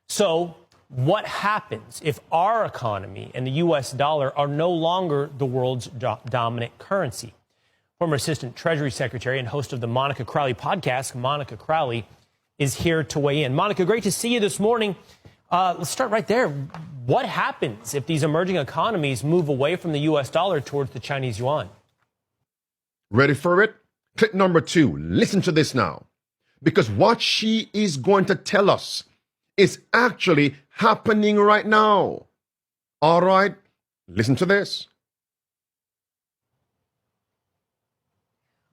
So what happens if our economy and the U.S. dollar are no longer the world's dominant currency? Former Assistant Treasury Secretary and host of the Monica Crowley podcast, Monica Crowley, is here to weigh in. Monica, great to see you this morning. Let's start right there. What happens if these emerging economies move away from the U.S. dollar towards the Chinese yuan? Ready for it? Clip number 2. Listen to this now. Because what she is going to tell us is actually happening right now. All right, listen to this.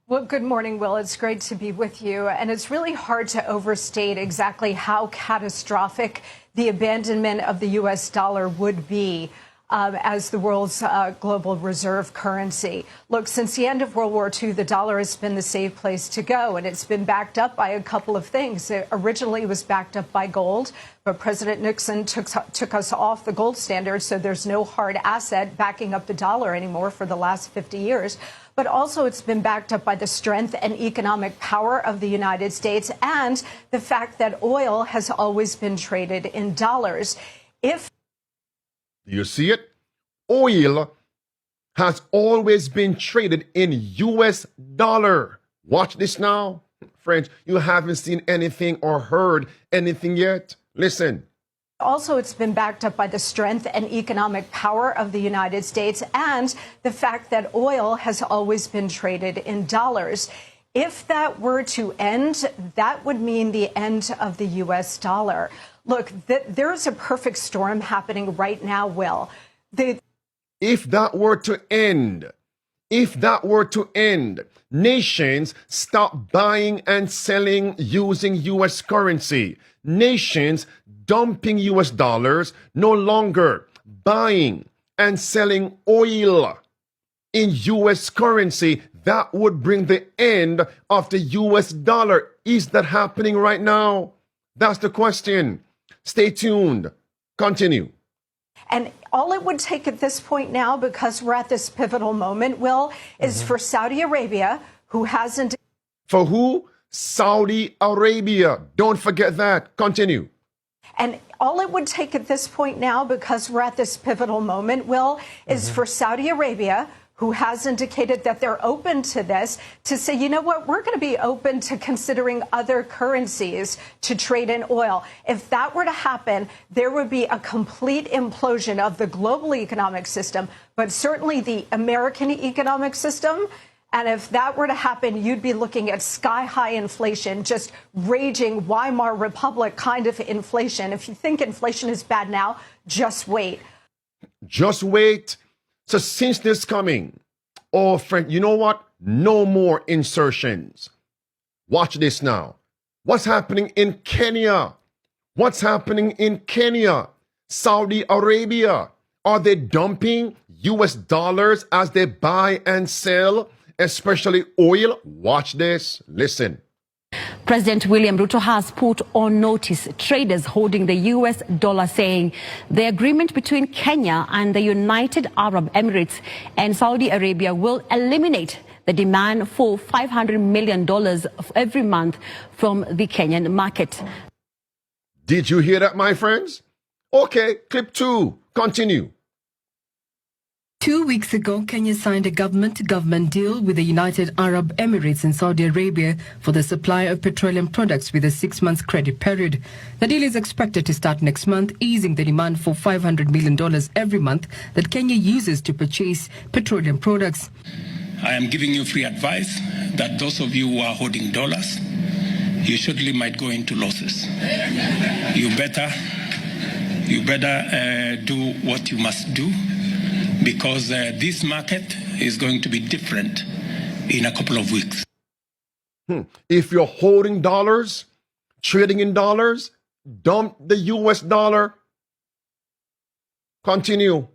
Well, good morning, Will. It's great to be with you. And it's really hard to overstate exactly how catastrophic the abandonment of the U.S. dollar would be as the world's global reserve currency. Look, since the end of World War II, the dollar has been the safe place to go, and it's been backed up by a couple of things. It originally was backed up by gold, but President Nixon took us off the gold standard, so there's no hard asset backing up the dollar anymore for the last 50 years. But also it's been backed up by the strength and economic power of the United States and the fact that oil has always been traded in dollars. You see it? Oil has always been traded in U.S. dollar. Watch this now. Friends, you haven't seen anything or heard anything yet. Listen. Also, it's been backed up by the strength and economic power of the United States and the fact that oil has always been traded in dollars. If that were to end, that would mean the end of the U.S. dollar. Look, there's a perfect storm happening right now, Will. If that were to end, nations stop buying and selling using U.S. currency. Nations dumping U.S. dollars, no longer buying and selling oil in U.S. currency. That would bring the end of the U.S. dollar. Is that happening right now? That's the question. Stay tuned. Continue. And all it would take at this point now, because we're at this pivotal moment, Will, is for Saudi Arabia, who hasn't... For who? Saudi Arabia. Don't forget that. Continue. And all it would take at this point now, because we're at this pivotal moment, Will, is for Saudi Arabia, who has indicated that they're open to this, to say, you know what, we're going to be open to considering other currencies to trade in oil. If that were to happen, there would be a complete implosion of the global economic system, but certainly the American economic system. And if that were to happen, you'd be looking at sky-high inflation, just raging Weimar Republic kind of inflation. If you think inflation is bad now, just wait. Just wait. So since this coming, oh, friend, you know what? No more insertions. Watch this now. What's happening in Kenya? What's happening in Kenya? Saudi Arabia. Are they dumping U.S. dollars as they buy and sell, especially oil? Watch this. Listen. President William Ruto has put on notice traders holding the U.S. dollar, saying the agreement between Kenya and the United Arab Emirates and Saudi Arabia will eliminate the demand for $500 million every month from the Kenyan market. Did you hear that, my friends? Okay, clip 2. Continue. 2 weeks ago, Kenya signed a government-to-government deal with the United Arab Emirates and Saudi Arabia for the supply of petroleum products with a 6-month credit period. The deal is expected to start next month, easing the demand for $500 million every month that Kenya uses to purchase petroleum products. I am giving you free advice that those of you who are holding dollars, you surely might go into losses. You better do what you must do, because this market is going to be different in a couple of weeks. If you're holding dollars, trading in dollars, dump the U.S. dollar. Continue.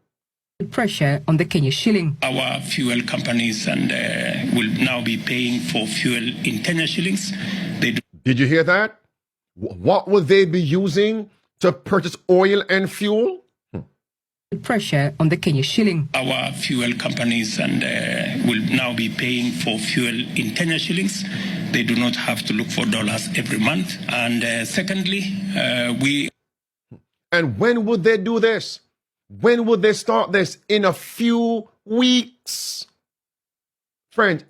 Pressure on the Kenya shilling. Our fuel companies will now be paying for fuel in Kenya shillings. Did you hear that? What will they be using to purchase oil and fuel? pressure on the Kenya shilling. Our fuel companies and will now be paying for fuel in Kenya shillings. They do not have to look for dollars every month. And secondly, And when would they do this? When would they start this? In a few weeks. Friend,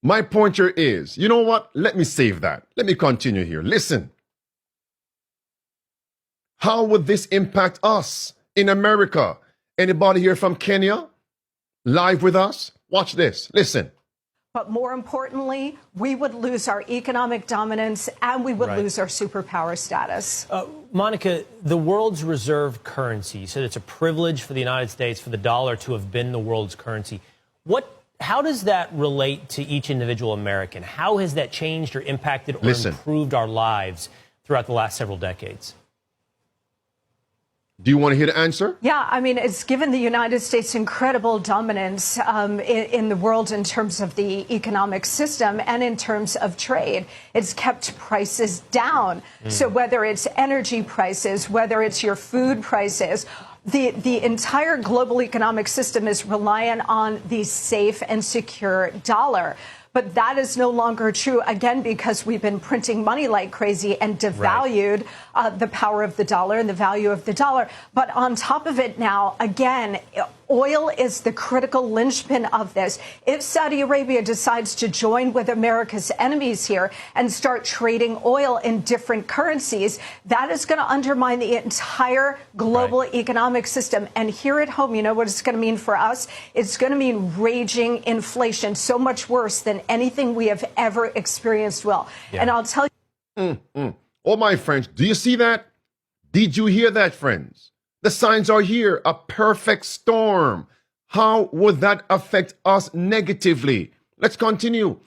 my point here is, you know what? Let me save that. Let me continue here. Listen. How would this impact us in America? Anybody here from Kenya? Live with us? Watch this. Listen. But more importantly, we would lose our economic dominance and we would lose our superpower status. Monica, the world's reserve currency, you said it's a privilege for the United States for the dollar to have been the world's currency. How does that relate to each individual American? How has that changed or impacted or improved our lives throughout the last several decades? Do you want to hear the answer? Yeah, I mean, it's given the United States incredible dominance in the world in terms of the economic system and in terms of trade. It's kept prices down. So whether it's energy prices, whether it's your food prices, the entire global economic system is reliant on the safe and secure dollar. But that is no longer true, again, because we've been printing money like crazy and devalued the power of the dollar and the value of the dollar. But on top of it now, again, oil is the critical linchpin of this. If Saudi Arabia decides to join with America's enemies here and start trading oil in different currencies, that is going to undermine the entire global economic system. And here at home, you know what it's going to mean for us? It's going to mean raging inflation, so much worse than anything we have ever experienced, Will. And I'll tell you. Oh, my friends, do you see that? Did you hear that, friends? The signs are here, a perfect storm. How would that affect us negatively? Let's continue.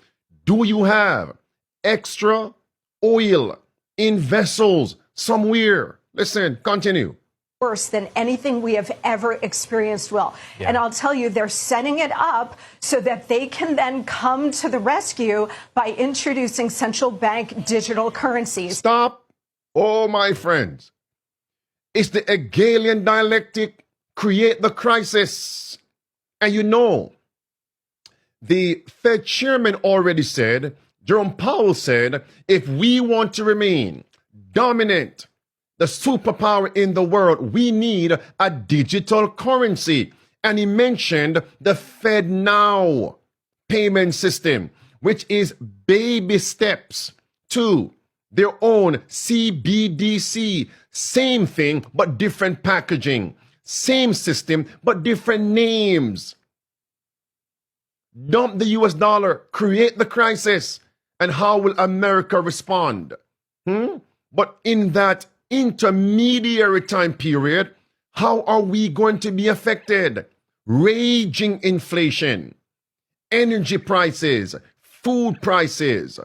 Do you have extra oil in vessels somewhere? Listen, continue. Worse than anything we have ever experienced, Will. And I'll tell you, they're setting it up so that they can then come to the rescue by introducing central bank digital currencies. Stop. Oh, my friends. It's the Hegelian dialectic, create the crisis. And you know, the Fed chairman already said, Jerome Powell said, if we want to remain dominant, the superpower in the world, we need a digital currency. And he mentioned the Fed Now payment system, which is baby steps to their own CBDC. Same thing, but different packaging. Same system, but different names. Dump the US dollar, create the crisis. And how will America respond? But in that intermediary time period, how are we going to be affected? Raging inflation, energy prices, food prices,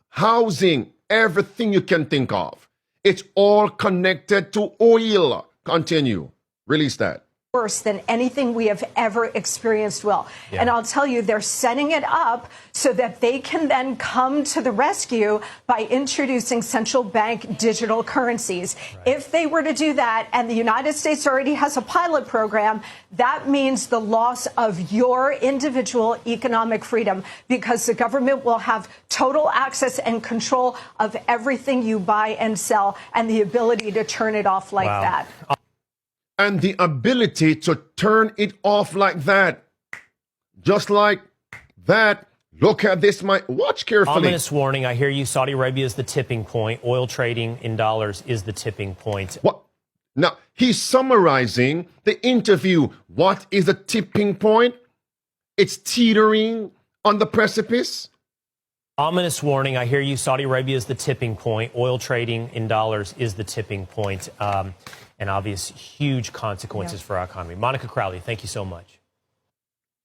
housing, everything you can think of. It's all connected to oil. Continue. Release that. Worse than anything we have ever experienced, Will. And I'll tell you, they're setting it up so that they can then come to the rescue by introducing central bank digital currencies. If they were to do that, and the United States already has a pilot program, that means the loss of your individual economic freedom, because the government will have total access and control of everything you buy and sell and the ability to turn it off like that. And the ability to turn it off like that. Just like that. Look at this. Watch carefully. Ominous warning. I hear you. Saudi Arabia is the tipping point. Oil trading in dollars is the tipping point. What? Now, he's summarizing the interview. What is the tipping point? It's teetering on the precipice. Ominous warning. I hear you. Saudi Arabia is the tipping point. Oil trading in dollars is the tipping point. And obvious huge consequences for our economy. Monica Crowley, thank you so much.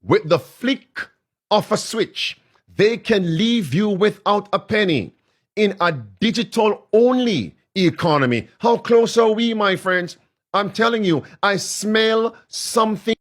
With the flick of a switch, they can leave you without a penny in a digital-only economy. How close are we, my friends? I'm telling you, I smell something.